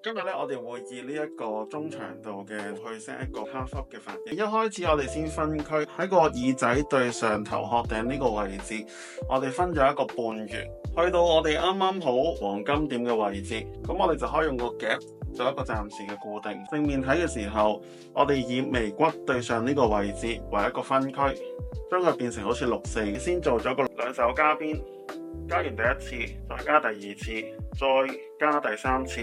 今日咧，我哋會以呢一個中長度嘅去 set 一個 half up 嘅髮型。一開始我哋先分區喺個耳仔對上頭殼頂呢個位置，我哋分咗一個半圓，去到我哋啱啱好黃金點嘅位置，咁我哋就可以用個夾做一個暫時嘅固定。正面睇嘅時候，我哋以眉骨對上呢個位置為一個分區，將佢變成好似6/4，先做咗個兩手加邊，加完第一次，再加第二次，再加第三次。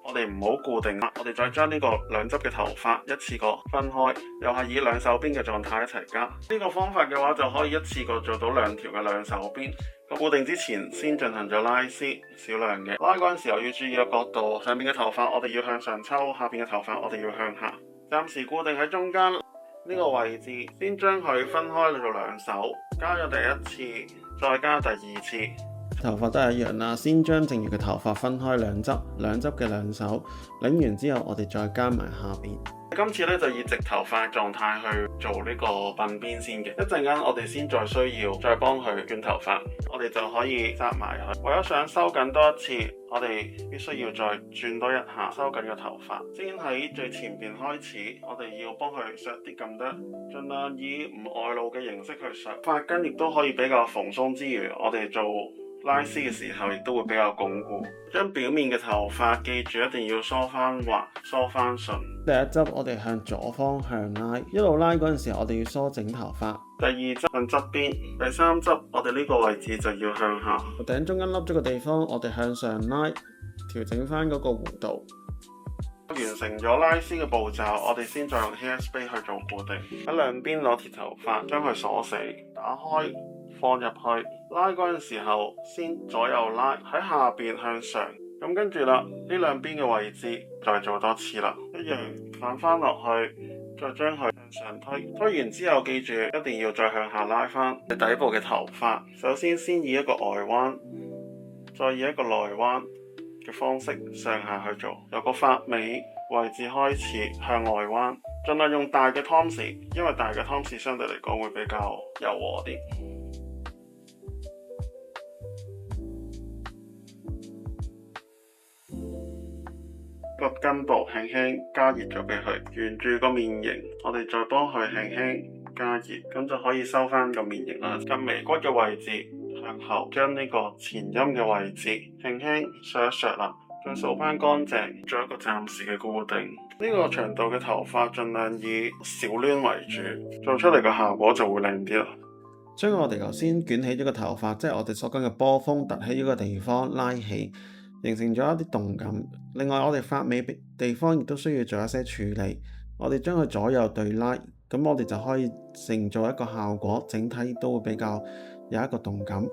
我哋唔好固定啦，我哋再將呢個兩側嘅頭髮一次過分開，又係以兩手邊嘅狀態一齊加。呢個方法嘅話就可以一次過做到兩條嘅兩手邊。固定之前先進行咗拉絲，少量嘅拉嗰陣時候要注意個角度，上面嘅頭髮我哋要向上抽，下邊嘅頭髮我哋要向下。暫時固定喺中間呢個位置，先將佢分開做兩手，加咗第一次，再加第二次。頭髮都係一樣啦，先將剩餘嘅頭髮分開兩側嘅兩手，擰完之後我哋再加埋下邊。今次咧就以直頭髮狀態去做呢個鬢邊先嘅，一陣間我哋先再需要再幫佢捲頭髮，我哋就可以紮埋佢。為咗想收緊多一次，我哋必須要再轉多一下收緊個頭髮。先喺最前邊開始，我哋要幫佢削啲咁多，盡量以唔外露嘅形式去削。髮根亦都可以比較蓬鬆之餘，我哋做拉絲嘅時候亦都會比較鞏固。將表面嘅頭髮記住一定要梳翻滑、梳翻順。第一執我哋向左方向拉，一路拉嗰陣時候我哋要梳整頭髮。第二執向側邊，第三執我哋呢個位置就要向下。頂中間凹咗個地方，我哋向上拉，調整翻嗰個弧度。完成咗拉絲嘅步驟，我哋先再用 hairspray 去做固定。喺兩邊攞鐵頭髮將佢鎖死，打開放入去，拉嗰陣時候先左右拉，喺下邊向上。咁跟住啦，呢兩邊嘅位置再做多次啦，一樣反翻落去，再將佢向上推。推完之後記住一定要再向下拉翻底部嘅頭髮。首先以一個外彎，再以一個內彎嘅方式上下去做，由個髮尾位置開始向外彎，盡量用大嘅湯匙，因為大嘅湯匙相對嚟講會比較柔和啲。個根部輕輕加熱咗俾佢，沿住個面型，我哋再幫佢輕輕加熱，咁就可以收翻個面型啦。近眉骨嘅位置向後，將呢個前陰嘅位置輕輕削一削啦，再掃翻乾淨，做一個暫時嘅固定。呢個長度嘅頭髮盡量以小攣為主，做出嚟嘅效果就會靚啲啦。將我哋頭先捲起咗個頭髮，即係我哋所講嘅波峰凸起呢個地方拉起，形成咗一啲動感。另外我哋髮尾地方亦都需要做一些處理，我哋將佢左右對拉，咁我哋就可以成做一個效果，整體都會比較有一個動感。